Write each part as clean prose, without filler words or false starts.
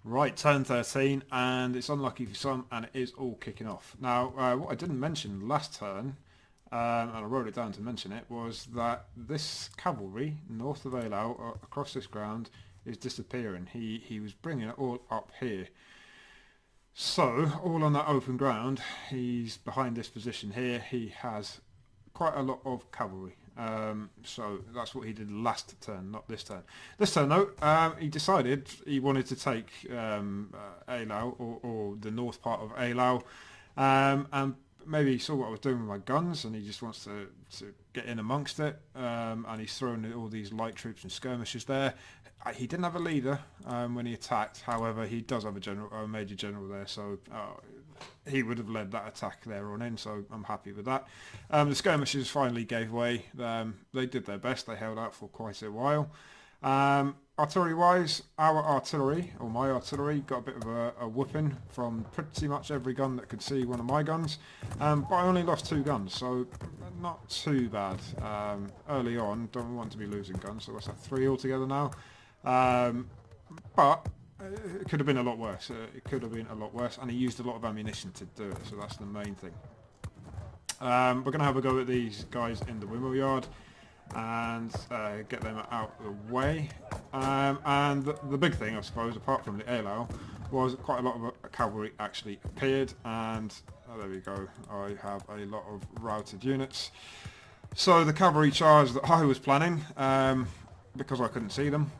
Right, turn 13, and it's unlucky for some, and it is all kicking off. Now, what I didn't mention last turn, and I wrote it down to mention it, was that this cavalry north of Eylau, across this ground, is disappearing. He was bringing it all up here. So, all on that open ground, he's behind this position here. He has quite a lot of cavalry. So that's what he did last turn, not this turn. This turn, though, he decided he wanted to take Eylau, or the north part of Eylau, and maybe he saw what I was doing with my guns, and he just wants to get in amongst it, and he's throwing all these light troops and skirmishers there. He didn't have a leader when he attacked. However, he does have a major general there, so he would have led that attack there on in, so I'm happy with that. The skirmishers finally gave way. They did their best. They held out for quite a while. Artillery-wise, our artillery, or my artillery, got a bit of a whooping from pretty much every gun that could see one of my guns, but I only lost 2 guns, so not too bad. Early on, don't want to be losing guns, so what's that, 3 altogether now? But it could have been a lot worse. It could have been a lot worse, and he used a lot of ammunition to do it, so that's the main thing. We're going to have a go at these guys in the windmill yard and get them out of the way. And the big thing, I suppose, apart from the Eylau, was quite a lot of cavalry actually appeared, and there we go, I have a lot of routed units. So the cavalry charge that I was planning, because I couldn't see them,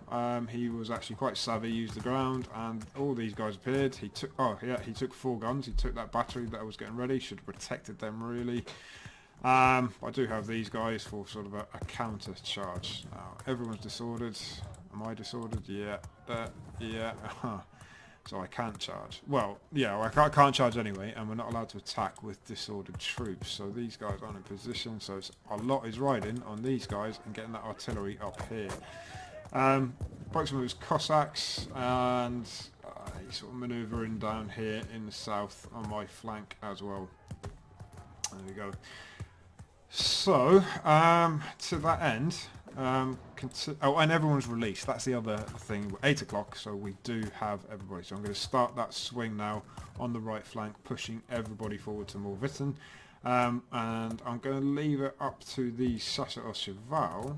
he was actually quite savvy, used the ground, and all these guys appeared. He took 4 guns. He took that battery that I was getting ready. Should have protected them really. I do have these guys for sort of a counter charge. Everyone's disordered. Am I disordered? Yeah. Yeah. So I can't charge. Well, yeah, I can't charge anyway, and we're not allowed to attack with disordered troops. So these guys aren't in position, so a lot is riding on these guys and getting that artillery up here. Broke some of his Cossacks, and he's sort of manoeuvring down here in the south on my flank as well. There we go. So, to that end, and everyone's released. That's the other thing. 8 o'clock, so we do have everybody. So I'm going to start that swing now on the right flank, pushing everybody forward to Morvitten. And I'm going to leave it up to the Sasha or Cheval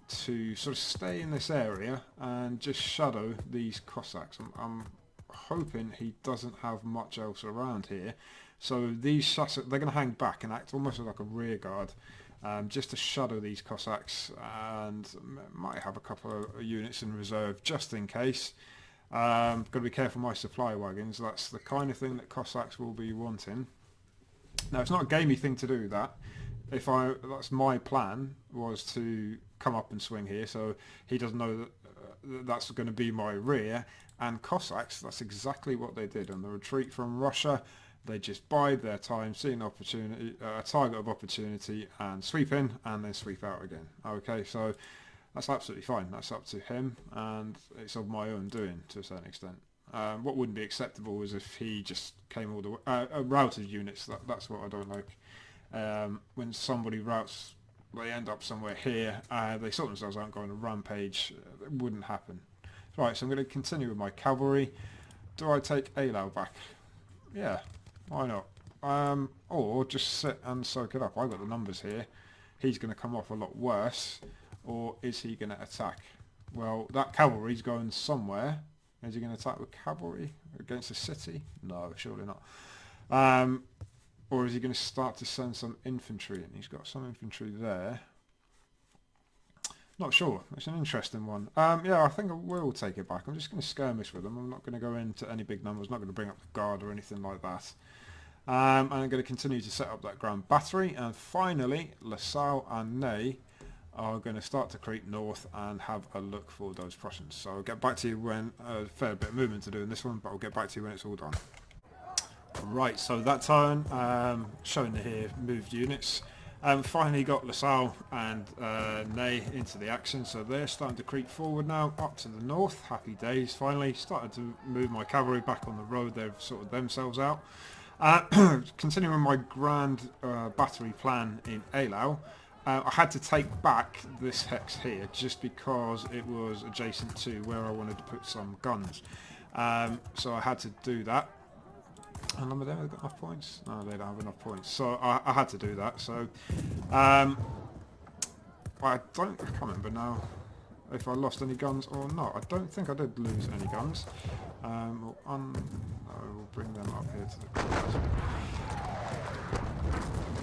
to sort of stay in this area and just shadow these Cossacks. I'm hoping he doesn't have much else around here. So these Sassacks, they're going to hang back and act almost like a rear guard, just to shadow these Cossacks, and might have a couple of units in reserve just in case. Got to be careful my supply wagons. That's the kind of thing that Cossacks will be wanting. Now, it's not a gamey thing to do that. That's my plan, was to come up and swing here, so he doesn't know that that's going to be my rear. And Cossacks, that's exactly what they did on the retreat from Russia. They just bide their time, see an opportunity, a target of opportunity, and sweep in, and then sweep out again. Okay, so that's absolutely fine. That's up to him, and it's of my own doing to a certain extent. What wouldn't be acceptable is if he just came all the way... routed units, that's what I don't like. When somebody routes, they end up somewhere here, they sort themselves out going on a rampage. It wouldn't happen. Right, so I'm going to continue with my cavalry. Do I take Eylau back? Yeah. Why not? Or just sit and soak it up. I've got the numbers here. He's going to come off a lot worse. Or is he going to attack? Well, that cavalry's going somewhere. Is he going to attack with cavalry against the city? No, surely not. Or is he going to start to send some infantry in? He's got some infantry there. Not sure. It's an interesting one. Yeah, I think I will take it back. I'm just going to skirmish with them. I'm not going to go into any big numbers. I'm not going to bring up the guard or anything like that. And I'm going to continue to set up that ground battery. And finally, LaSalle and Ney are going to start to creep north and have a look for those Prussians. So I'll get back to you when a fair bit of movement to do in this one, but I'll get back to you when it's all done. Right, so that turn, showing here moved units. Finally got LaSalle and Ney into the action, so they're starting to creep forward now up to the north. Happy days, finally. Started to move my cavalry back on the road. They've sorted themselves out. Continuing my grand battery plan in Eylau, I had to take back this hex here just because it was adjacent to where I wanted to put some guns. So I had to do that. And number there, they've got enough points? No, they don't have enough points. So I had to do that. So I can't remember now if I lost any guns or not. I don't think I did lose any guns. No, we'll bring them up here to the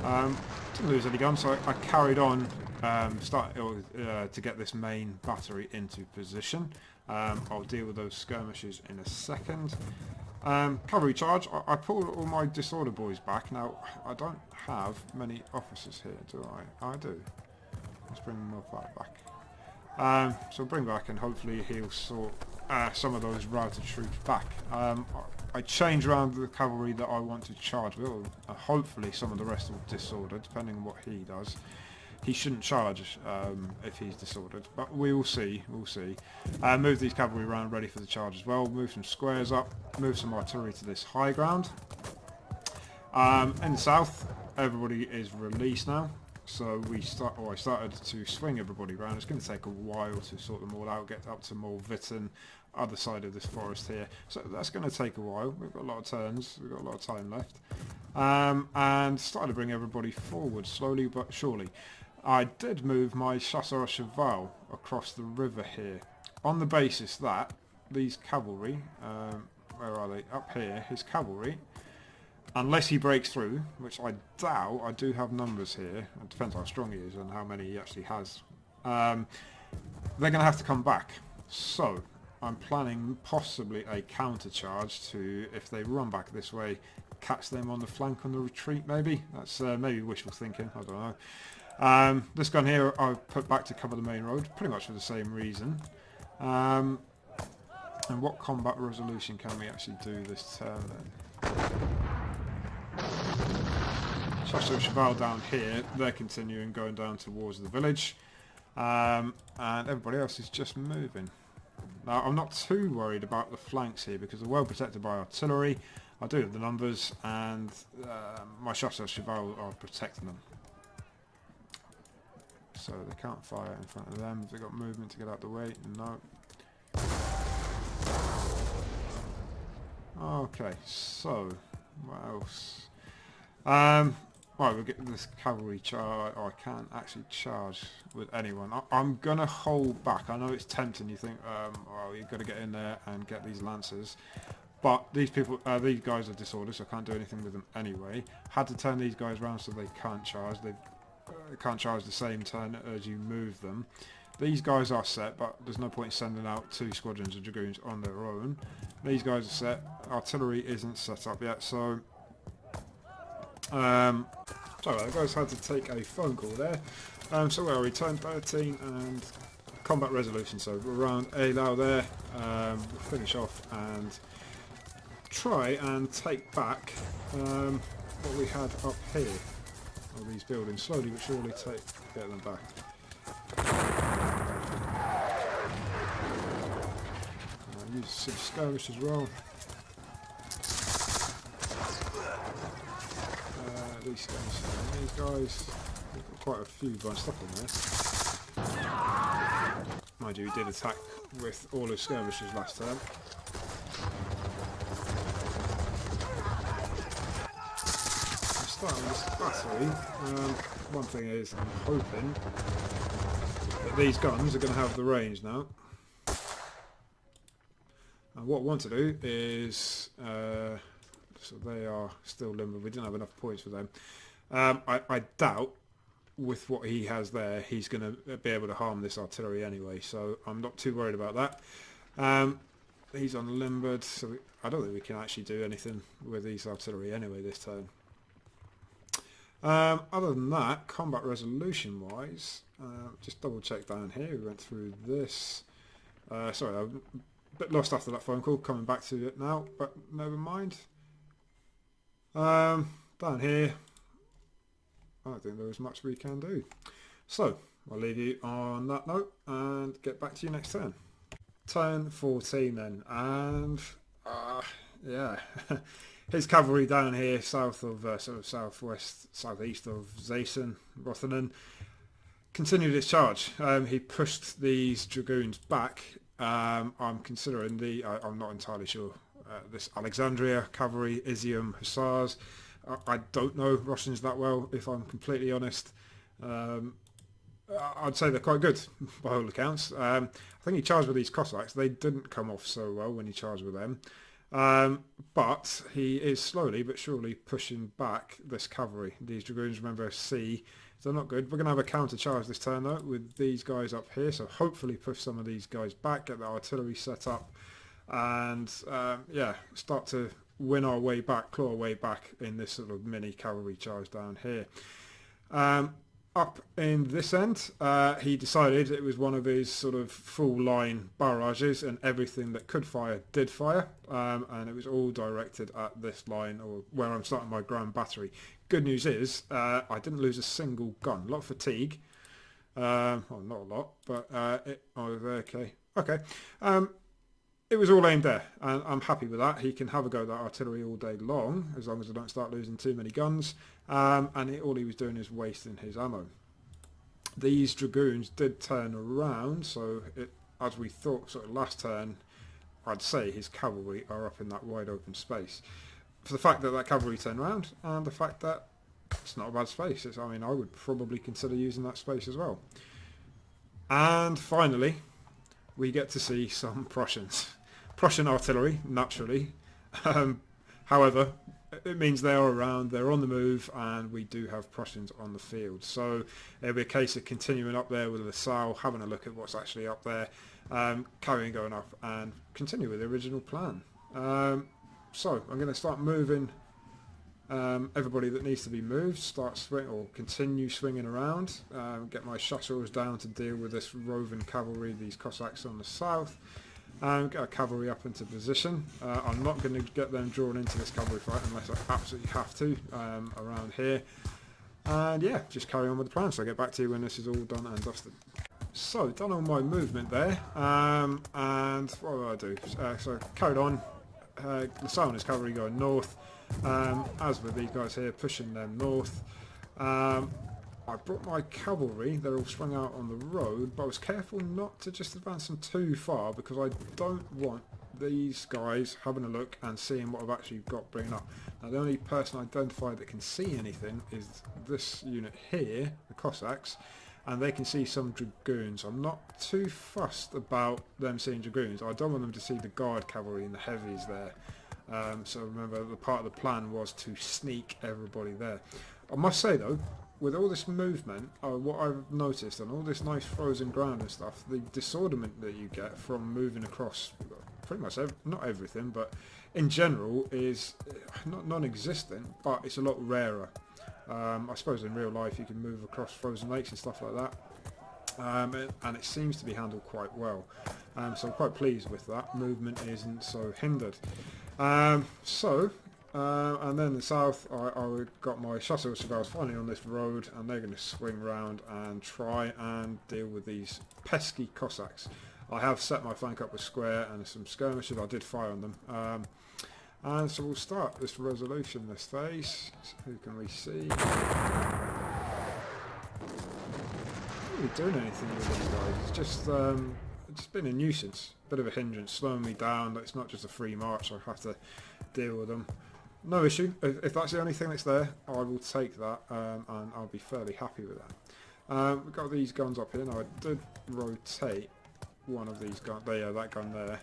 corners. Didn't lose any guns, so I carried on to get this main battery into position. I'll deal with those skirmishes in a second. Cavalry charge. I pulled all my disorder boys back. Now, I don't have many officers here, do I? I do. Let's bring them all back. So bring back and hopefully he'll sort some of those routed troops back. I change around the cavalry that I want to charge with. Hopefully some of the rest will disorder, depending on what he does. He shouldn't charge if he's disordered, but we will see. We'll see. Move these cavalry around, ready for the charge as well. Move some squares up. Move some artillery to this high ground. In the south, everybody is released now. So I started to swing everybody around. It's going to take a while to sort them all out, get up to Molvitten, other side of this forest here. So that's going to take a while. We've got a lot of turns. We've got a lot of time left. And started to bring everybody forward slowly but surely. I did move my chasseurs à cheval across the river here on the basis that these cavalry, where are they? Up here, his cavalry, unless he breaks through, which I doubt, I do have numbers here, it depends how strong he is and how many he actually has, they're going to have to come back. So I'm planning possibly a counter charge to, if they run back this way, catch them on the flank on the retreat maybe. That's maybe wishful thinking, I don't know. This gun here I've put back to cover the main road, pretty much for the same reason. And what combat resolution can we actually do this turn then? Chasseurs Cheval down here, they're continuing going down towards the village. And everybody else is just moving. Now I'm not too worried about the flanks here because they're well protected by artillery. I do have the numbers and my Chasseurs Cheval are protecting them. So they can't fire in front of them. Have they got movement to get out the way? No. Okay, so what else? Right, we'll get this cavalry charge. Oh, I can't actually charge with anyone. I'm gonna hold back. I know it's tempting. You think, well, you've got to get in there and get these lancers. But these people, these guys are disordered, so I can't do anything with them anyway. Had to turn these guys around so they can't charge. They can't charge the same turn as you move them. These guys are set, but there's no point in sending out 2 squadrons of dragoons on their own. These guys are set. Artillery isn't set up yet, so sorry, the guys had to take a phone call there. So where are we? Turn 13 and combat resolution. So we're around Eylau there. We'll finish off and try and take back what we had up here. All these buildings, slowly but surely get them back. Use some skirmish as well. These guys, they've got quite a few guys stuck in there. Mind you, he did attack with all his skirmishers last turn. Starting this battery, one thing is I'm hoping that these guns are going to have the range now. And what I want to do is, so they are still limbered, we didn't have enough points for them. I doubt with what he has there he's going to be able to harm this artillery anyway, so I'm not too worried about that. He's unlimbered, so I don't think we can actually do anything with these artillery anyway this turn. Other than that, combat resolution wise, just double check down here, we went through this. Sorry, I'm a bit lost after that phone call, coming back to it now, but never mind. Down here, I don't think there is much we can do. So, I'll leave you on that note and get back to you next turn. Turn 14 then, and yeah. His cavalry down here, south of, sort of southwest, southeast of Zaysen, Rothenen. continued his charge. He pushed these dragoons back. I'm considering I'm not entirely sure. This Alexandria cavalry, Izium hussars. I don't know Russians that well, if I'm completely honest. I'd say they're quite good by all accounts. I think he charged with these Cossacks. They didn't come off so well when he charged with them. But he is slowly but surely pushing back this cavalry. These dragoons, remember, C, so they're not good. We're going to have a counter charge this turn though with these guys up here, so hopefully push some of these guys back, get the artillery set up, and yeah, start to win our way back, claw our way back in this sort of mini cavalry charge down here. Up in this end, he decided it was one of his sort of full line barrages, and everything that could fire did fire, and it was all directed at this line, or where I'm starting my ground battery. Good news is I didn't lose a single gun. A lot of fatigue, well, not a lot, but okay. It was all aimed there, and I'm happy with that. He can have a go at that artillery all day long, as long as I don't start losing too many guns. And all he was doing is wasting his ammo. These dragoons did turn around, so as we thought sort of last turn, I'd say his cavalry are up in that wide open space. For the fact that that cavalry turned around, and the fact that it's not a bad space. I mean, I would probably consider using that space as well. And finally, we get to see some Prussian artillery, naturally. However, it means they are around, they're on the move, and we do have Prussians on the field. So it'll be a case of continuing up there with Eylau, having a look at what's actually up there, carrying going up, and continue with the original plan. So I'm going to start moving everybody that needs to be moved, continue swinging around, get my chasseurs down to deal with this roving cavalry, these Cossacks on the south, and get our cavalry up into position. I'm not going to get them drawn into this cavalry fight unless I absolutely have to around here. And yeah, just carry on with the plan, so I'll get back to you when this is all done and dusted. So, done all my movement there, and what do I do? So carried on, Eylau and his cavalry going north, as with these guys here, pushing them north. I brought my cavalry, they're all strung out on the road, but I was careful not to just advance them too far, because I don't want these guys having a look and seeing what I've actually got bringing up. Now the only person identified that can see anything is this unit here, the Cossacks, and they can see some dragoons. I'm not too fussed about them seeing dragoons. I don't want them to see the guard cavalry and the heavies there. So remember, the part of the plan was to sneak everybody there. I must say though, with all this movement, what I've noticed, and all this nice frozen ground and stuff, the disorderment that you get from moving across pretty much not everything, but in general is not non-existent, but it's a lot rarer. I suppose in real life you can move across frozen lakes and stuff like that, and it seems to be handled quite well. So I'm quite pleased with that. Movement isn't so hindered. And then in the south, I got my chasseurs survivors finally on this road, and they're going to swing round and try and deal with these pesky Cossacks. I have set my flank up with square and some skirmishers. I did fire on them. And so we'll start this resolution this phase. Who can we see? Not really doing anything with these guys. It's just been a nuisance, bit of a hindrance, slowing me down. It's not just a free march, I have to deal with them. No issue. If that's the only thing that's there, I will take that, and I'll be fairly happy with that. We've got these guns up here. Now I did rotate one of these guns, that gun there,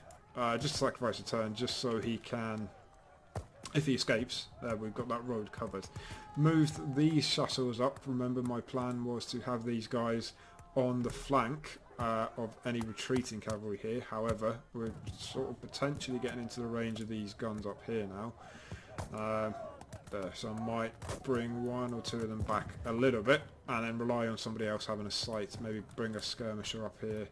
just to sacrifice a turn, just so he can, if he escapes, we've got that road covered. Moved these chasseurs up. Remember, my plan was to have these guys on the flank of any retreating cavalry here. However, we're sort of potentially getting into the range of these guns up here now. So I might bring one or two of them back a little bit, and then rely on somebody else having a sight. Maybe bring a skirmisher up here,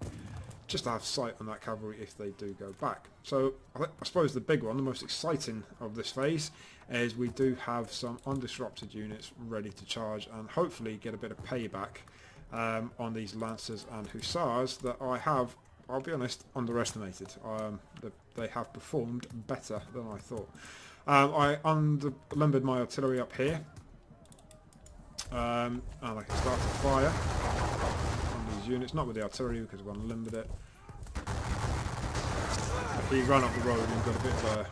just to have sight on that cavalry if they do go back. So I suppose the big one, the most exciting of this phase, is we do have some undisrupted units ready to charge and hopefully get a bit of payback on these lancers and hussars that I have, I'll be honest, underestimated. They have performed better than I thought. I limbered my artillery up here, and I can start to fire. units, not with the artillery because we've unlimbered it. He ran up the road and got a bit of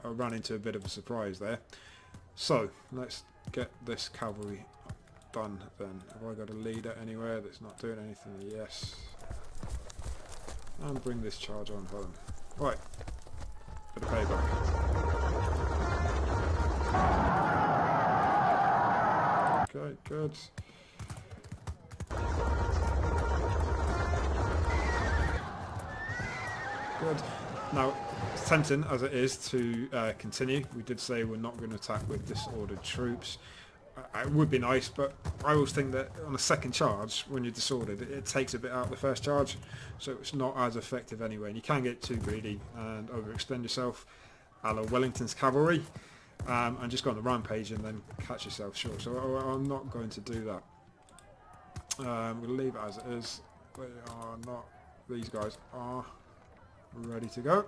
a ran into a bit of a surprise there. So let's get this cavalry done then. Have I got a leader anywhere that's not doing anything? Yes. And bring this charge on home. Right. Bit of payback. Okay, good. Good. Now, it's tempting as it is to continue. We did say we're not going to attack with disordered troops. It would be nice, but I always think that on a second charge, when you're disordered, it takes a bit out of the first charge, so it's not as effective anyway. And you can get too greedy and overextend yourself, a la Wellington's cavalry, and just go on the rampage and then catch yourself short. So I'm not going to do that. We'll leave it as it is. They are not. These guys are ready to go.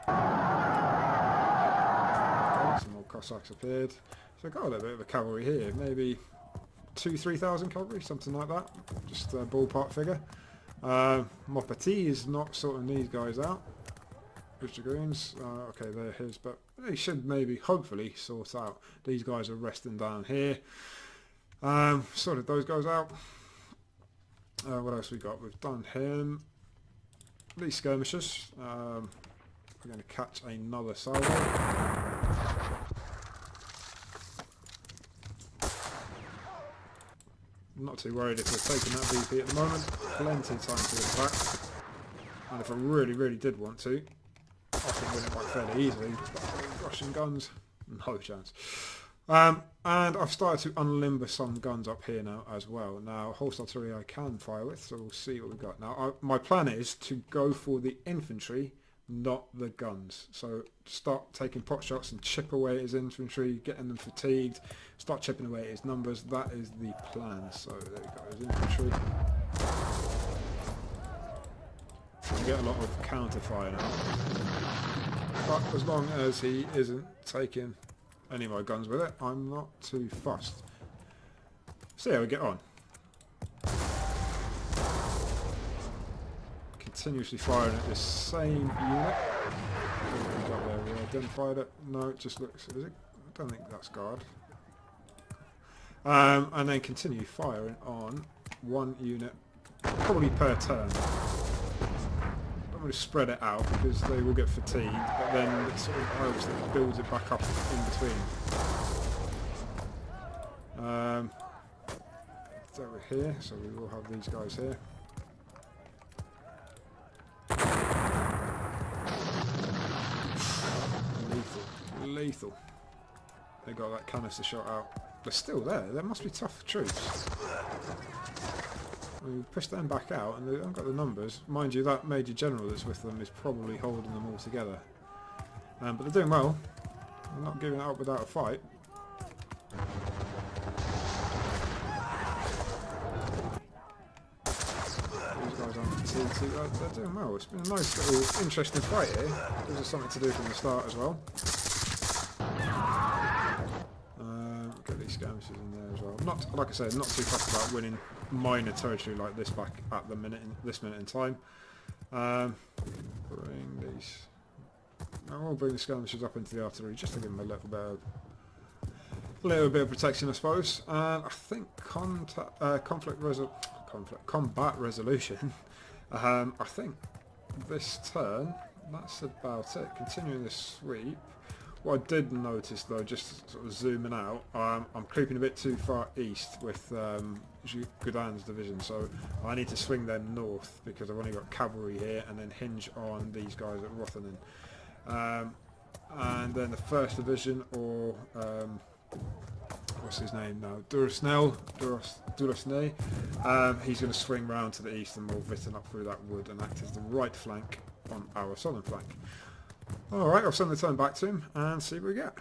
Okay, some more Cossacks appeared. So I've got a little bit of a cavalry here, maybe 2,000-3,000 cavalry, something like that. Just a ballpark figure. Maupetit is not sorting these guys out. His dragoons, okay, they're his, but they should maybe, hopefully, sort out. These guys are resting down here. Sorted those guys out. What else we got? We've done him. These skirmishers. We're going to catch another salvo. Not too worried if we're taking that VP at the moment. Plenty of time to get back. And if I really did want to, I could win it quite fairly easily. But Russian guns, no chance. And I've started to unlimber some guns up here now as well. Now, horse artillery I can fire with, so we'll see what we've got. Now, my plan is to go for the infantry, not the guns. So start taking pot shots and chip away at his infantry, getting them fatigued, start chipping away at his numbers. That is the plan. So there we go, his infantry. You get a lot of counter fire now. But as long as he isn't taking any of my guns with it, I'm not too fussed. See how we get on. Continuously firing at this same unit. We got there, we identified it. No, it just looks, is it? I don't think that's guard. And then continue firing on one unit, probably per turn. I'm going to spread it out because they will get fatigued, but then it sort of helps that builds it back up in between. It's over here, so we will have these guys here. Lethal. They got that canister shot out. They're still there. They must be tough troops. We push them back out and they haven't got the numbers. Mind you, that Major General that's with them is probably holding them all together. But they're doing well. They're not giving it up without a fight. These guys aren't fatigued too. They're doing well. It's been a nice little interesting fight here. Gives us something to do from the start as well. Get these skirmishes in there as well. Not, like I said, not too fussed about winning minor territory like this back at the minute, this minute in time. Bring these. I'll bring the skirmishers up into the artillery just to give them a little bit of protection, I suppose. And I think combat resolution. I think this turn, that's about it. Continuing this sweep. What I did notice though, just sort of zooming out, I'm creeping a bit too far east with Gudin's division, so I need to swing them north because I've only got cavalry here and then hinge on these guys at Rothanen. And then the 1st Division, or what's his name now, Durosnay, he's going to swing round to the east and we'll Witten up through that wood and act as the right flank on our southern flank. Alright, I'll send the turn back to him and see what we get.